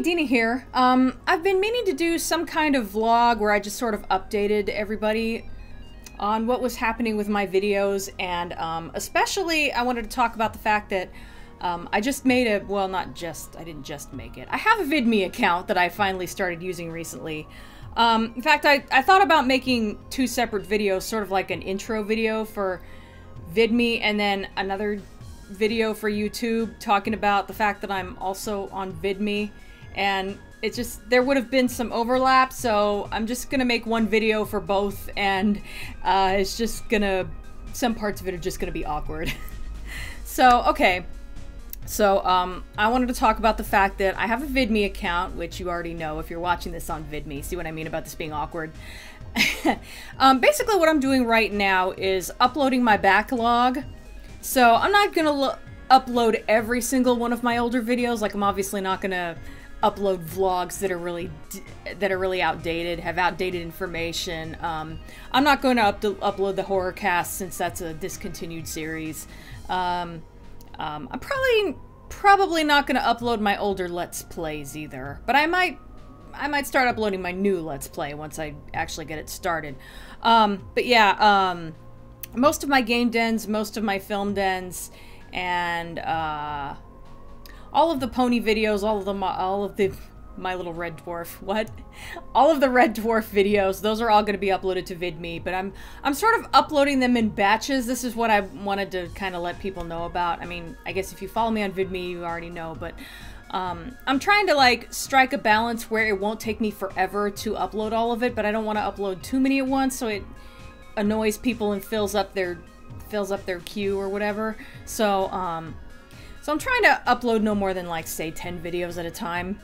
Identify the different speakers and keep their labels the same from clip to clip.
Speaker 1: Hey, Dena here. I've been meaning to do some kind of vlog where I just sort of updated everybody on what was happening with my videos, and especially I wanted to talk about the fact that I just made a, well, not just, I didn't just make it. I have a VidMe account that I finally started using recently. In fact, I thought about making two separate videos, sort of like an intro video for VidMe and then another video for YouTube talking about the fact that I'm also on VidMe, and it just, there would have been some overlap, so I'm just gonna make one video for both, and it's just gonna, some parts of it are just gonna be awkward. So, okay. So, I wanted to talk about the fact that I have a VidMe account, which you already know if you're watching this on VidMe. See what I mean about this being awkward? Basically what I'm doing right now is uploading my backlog. So I'm not gonna upload every single one of my older videos. Like, I'm obviously not gonna upload vlogs that are really outdated, have outdated information. I'm not going to upload the horror cast since that's a discontinued series. I'm probably not going to upload my older Let's Plays either. But I might start uploading my new Let's Play once I actually get it started. But yeah, most of my game dens, most of my film dens, and all of the pony videos, all of the My Little Red Dwarf, what? All of the Red Dwarf videos, those are all going to be uploaded to VidMe, but I'm sort of uploading them in batches. This is what I wanted to kind of let people know about. I mean, I guess if you follow me on VidMe, you already know, but I'm trying to, like, strike a balance where it won't take me forever to upload all of it, but I don't want to upload too many at once, so it annoys people and fills up their queue or whatever. So I'm trying to upload no more than, like, say 10 videos at a time.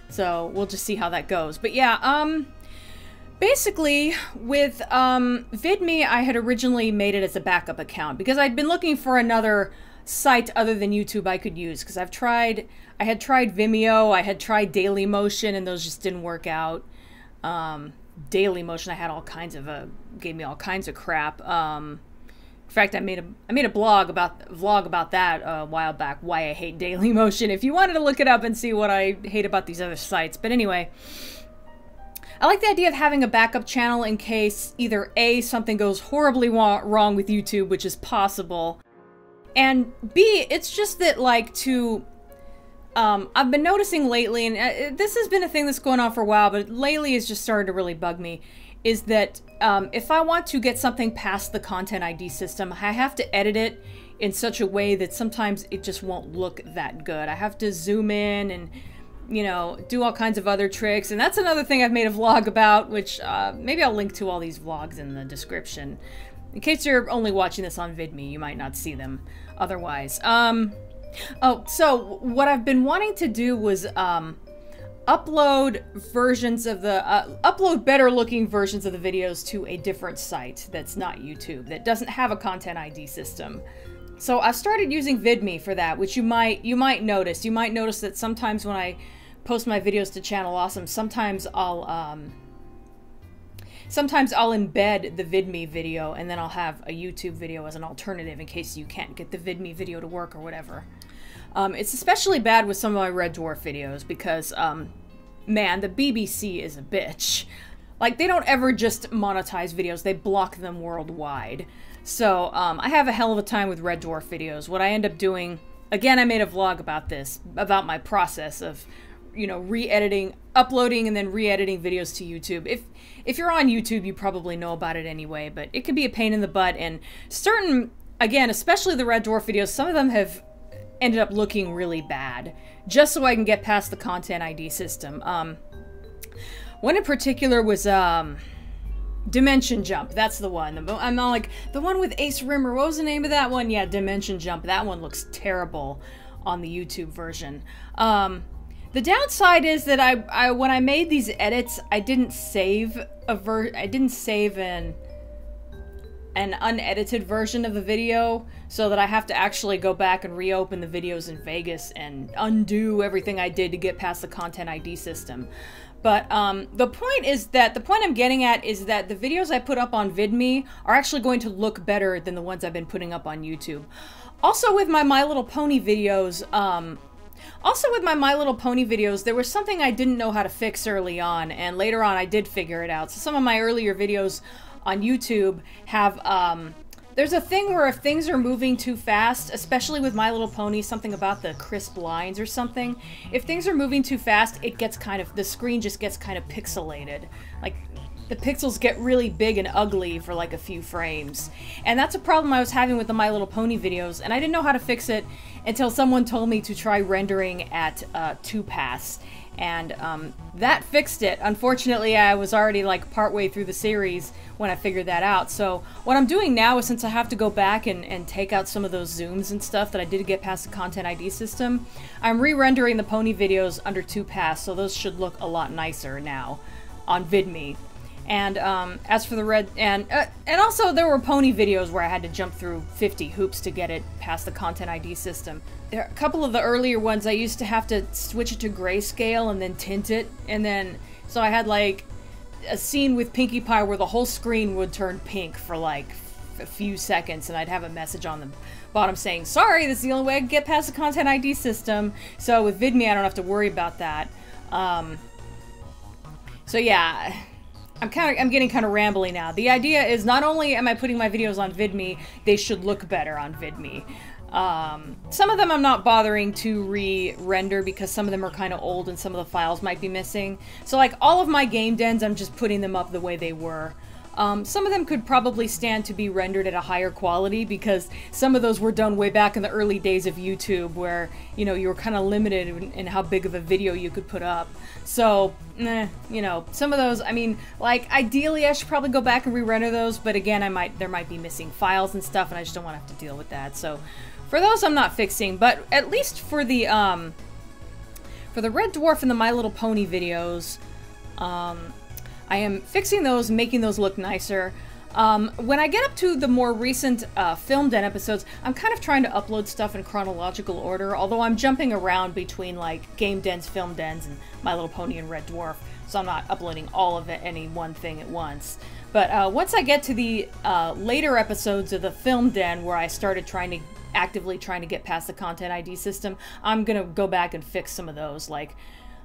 Speaker 1: So we'll just see how that goes. But yeah, basically with VidMe, I had originally made it as a backup account because I'd been looking for another site other than YouTube I could use, because I had tried Vimeo, I had tried Dailymotion, and those just didn't work out. Dailymotion, I had all kinds of gave me all kinds of crap. In fact, I made a vlog about that a while back, why I hate Dailymotion, if you wanted to look it up and see what I hate about these other sites. But anyway, I like the idea of having a backup channel in case either A, something goes horribly wrong with YouTube, which is possible, and B, it's just that, like, I've been noticing lately, and this has been a thing that's going on for a while, but lately it's just started to really bug me, is that if I want to get something past the Content ID system, I have to edit it in such a way that sometimes it just won't look that good. I have to zoom in and, you know, do all kinds of other tricks, and that's another thing I've made a vlog about, which maybe I'll link to all these vlogs in the description. In case you're only watching this on VidMe, you might not see them otherwise. Oh, so what I've been wanting to do was upload versions of the upload better looking versions of the videos to a different site that's not YouTube, that doesn't have a Content ID system. So I started using VidMe for that, which you might notice. You might notice that sometimes when I post my videos to Channel Awesome, sometimes I'll embed the VidMe video, and then I'll have a YouTube video as an alternative in case you can't get the VidMe video to work or whatever. It's especially bad with some of my Red Dwarf videos because, man, the BBC is a bitch. Like, they don't ever just monetize videos, they block them worldwide. So, I have a hell of a time with Red Dwarf videos. What I end up doing, again, I made a vlog about this, about my process of, you know, re-editing, uploading and then re-editing videos to YouTube. If you're on YouTube, you probably know about it anyway, but it can be a pain in the butt, and certain, again, especially the Red Dwarf videos, some of them have ended up looking really bad, just so I can get past the Content ID system. One in particular was, Dimension Jump, that's the one. I'm not like, the one with Ace Rimmer, what was the name of that one? Yeah, Dimension Jump, that one looks terrible on the YouTube version. The downside is that when I made these edits, I didn't save an unedited version of the video, so that I have to actually go back and reopen the videos in Vegas and undo everything I did to get past the Content ID system. But the point I'm getting at is that the videos I put up on VidMe are actually going to look better than the ones I've been putting up on YouTube. Also, with my My Little Pony videos, Also with my Little Pony videos, there was something I didn't know how to fix early on, and later on I did figure it out. So some of my earlier videos on YouTube have, there's a thing where if things are moving too fast, especially with My Little Pony, something about the crisp lines or something, if things are moving too fast, it gets kind of, the screen just gets kind of pixelated. Like, the pixels get really big and ugly for like a few frames. And that's a problem I was having with the My Little Pony videos, and I didn't know how to fix it until someone told me to try rendering at 2-pass. And that fixed it. Unfortunately, I was already like partway through the series when I figured that out. So what I'm doing now is, since I have to go back and take out some of those zooms and stuff that I did get past the Content ID system, I'm re-rendering the pony videos under 2-pass, so those should look a lot nicer now on VidMe. And as for the red, and also there were pony videos where I had to jump through 50 hoops to get it past the Content ID system. There are a couple of the earlier ones I used to have to switch it to grayscale and then tint it, and then so I had like a scene with Pinkie Pie where the whole screen would turn pink for like a few seconds, and I'd have a message on the bottom saying, "Sorry, this is the only way I can get past the Content ID system." So with VidMe, I don't have to worry about that. So yeah. I'm getting kind of rambly now. The idea is, not only am I putting my videos on VidMe, they should look better on VidMe. Some of them I'm not bothering to re-render because some of them are kind of old and some of the files might be missing. So like all of my game dens, I'm just putting them up the way they were. Some of them could probably stand to be rendered at a higher quality because some of those were done way back in the early days of YouTube where, you know, you were kind of limited in how big of a video you could put up. So, you know, some of those, I mean, like, ideally I should probably go back and re-render those, but again, there might be missing files and stuff, and I just don't want to have to deal with that. So, for those I'm not fixing, but at least for the Red Dwarf and the My Little Pony videos, I am fixing those, making those look nicer. When I get up to the more recent Film Den episodes, I'm kind of trying to upload stuff in chronological order, although I'm jumping around between like Game Dens, Film Dens, and My Little Pony and Red Dwarf, so I'm not uploading all of it, any one thing at once. But once I get to the later episodes of the Film Den, where I started actively trying to get past the Content ID system, I'm gonna go back and fix some of those, like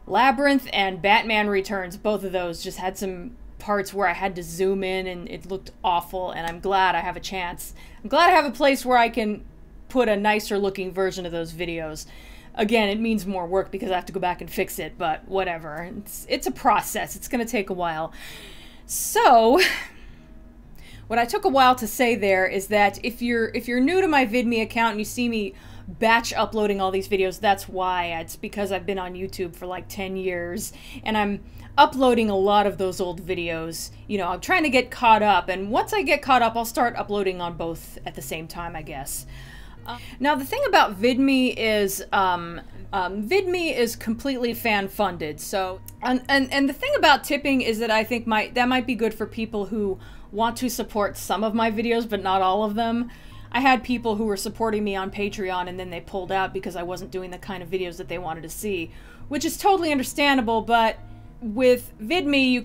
Speaker 1: Labyrinth and Batman Returns. Both of those just had some parts where I had to zoom in and it looked awful, and I'm glad I have a chance. I'm glad I have a place where I can put a nicer looking version of those videos. Again, it means more work because I have to go back and fix it, but whatever. It's a process. It's gonna take a while. So what I took a while to say there is that if you're new to my VidMe account and you see me batch uploading all these videos, that's why. It's because I've been on YouTube for like 10 years and I'm uploading a lot of those old videos. You know, I'm trying to get caught up, and once I get caught up, I'll start uploading on both at the same time, I guess. Now the thing about VidMe is VidMe is completely fan funded. So and the thing about tipping is that I think that might be good for people who want to support some of my videos but not all of them. I had people who were supporting me on Patreon and then they pulled out because I wasn't doing the kind of videos that they wanted to see, which is totally understandable. But with VidMe, you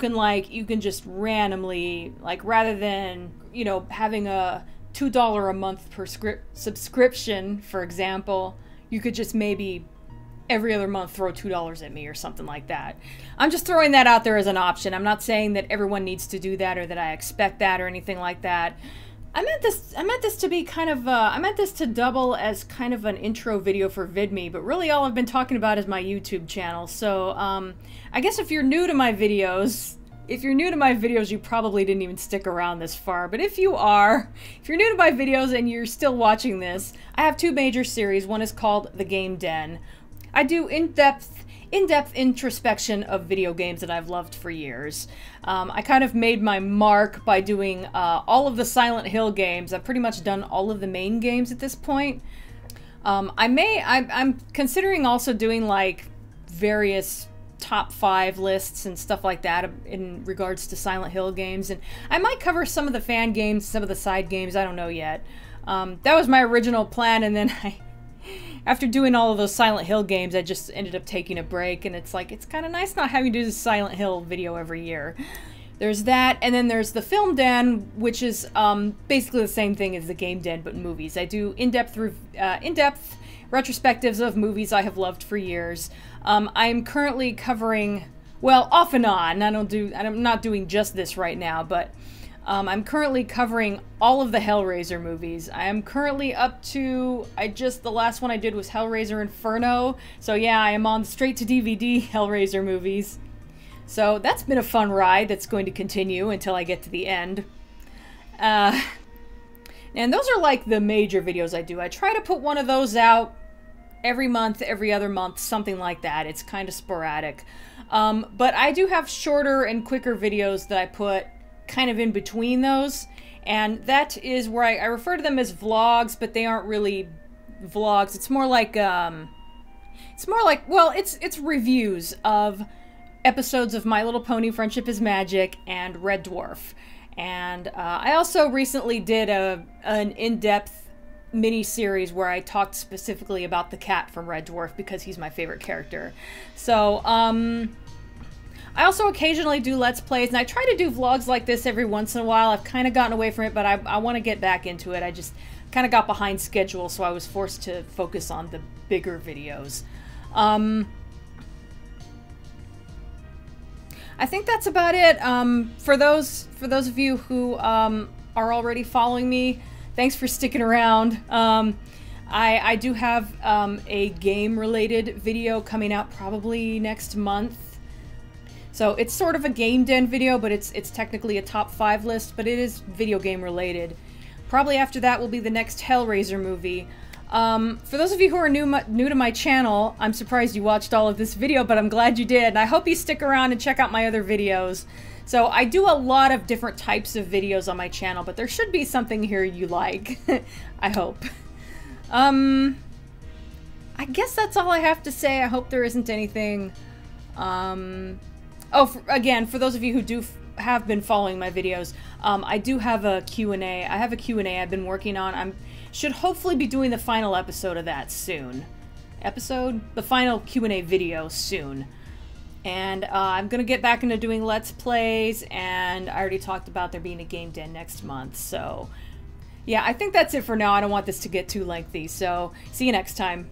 Speaker 1: can just randomly, like, rather than, you know, having a $2 a month per subscription, for example, you could just maybe every other month throw $2 at me or something like that. I'm just throwing that out there as an option. I'm not saying that everyone needs to do that or that I expect that or anything like that. I meant this to be kind of, I meant this to double as kind of an intro video for VidMe, but really all I've been talking about is my YouTube channel. So, I guess if you're new to my videos, you probably didn't even stick around this far. But if you're new to my videos and you're still watching this, I have two major series. One is called The Game Den. I do in-depth introspection of video games that I've loved for years. I kind of made my mark by doing all of the Silent Hill games. I've pretty much done all of the main games at this point. I'm considering also doing like various top 5 lists and stuff like that in regards to Silent Hill games, and I might cover some of the fan games, some of the side games. I don't know yet. That was my original plan, and then after doing all of those Silent Hill games, I just ended up taking a break, and it's like, it's kind of nice not having to do this Silent Hill video every year. There's that, and then there's the Film Den, which is basically the same thing as the Game Den, but movies. I do in-depth retrospectives of movies I have loved for years. I'm currently covering, well, off and on. I'm not doing just this right now, but I'm currently covering all of the Hellraiser movies. I am currently up to, the last one I did was Hellraiser Inferno. So yeah, I am on straight to DVD Hellraiser movies. So that's been a fun ride that's going to continue until I get to the end. And those are like the major videos I do. I try to put one of those out every month, every other month, something like that. It's kind of sporadic. But I do have shorter and quicker videos that I put kind of in between those. And that is where I refer to them as vlogs, but they aren't really vlogs. It's more like, well, it's reviews of episodes of My Little Pony Friendship is Magic and Red Dwarf. And I also recently did an in-depth mini-series where I talked specifically about the cat from Red Dwarf because he's my favorite character. So, I also occasionally do Let's Plays, and I try to do vlogs like this every once in a while. I've kind of gotten away from it, but I want to get back into it. I just kind of got behind schedule, so I was forced to focus on the bigger videos. I think that's about it. For those of you who are already following me, thanks for sticking around. I do have a game-related video coming out probably next month. So it's sort of a Game Den video, but it's technically a top 5 list, but it is video game related. Probably after that will be the next Hellraiser movie. For those of you who are new to my channel, I'm surprised you watched all of this video, but I'm glad you did. And I hope you stick around and check out my other videos. So I do a lot of different types of videos on my channel, but there should be something here you like. I hope. I guess that's all I have to say. I hope there isn't anything. Again, for those of you who have been following my videos, I do have a Q&A. I have a Q&A I've been working on. Should hopefully be doing the final episode of that soon. The final Q&A video soon. And I'm going to get back into doing Let's Plays, and I already talked about there being a Game Den next month. So, yeah, I think that's it for now. I don't want this to get too lengthy, so see you next time.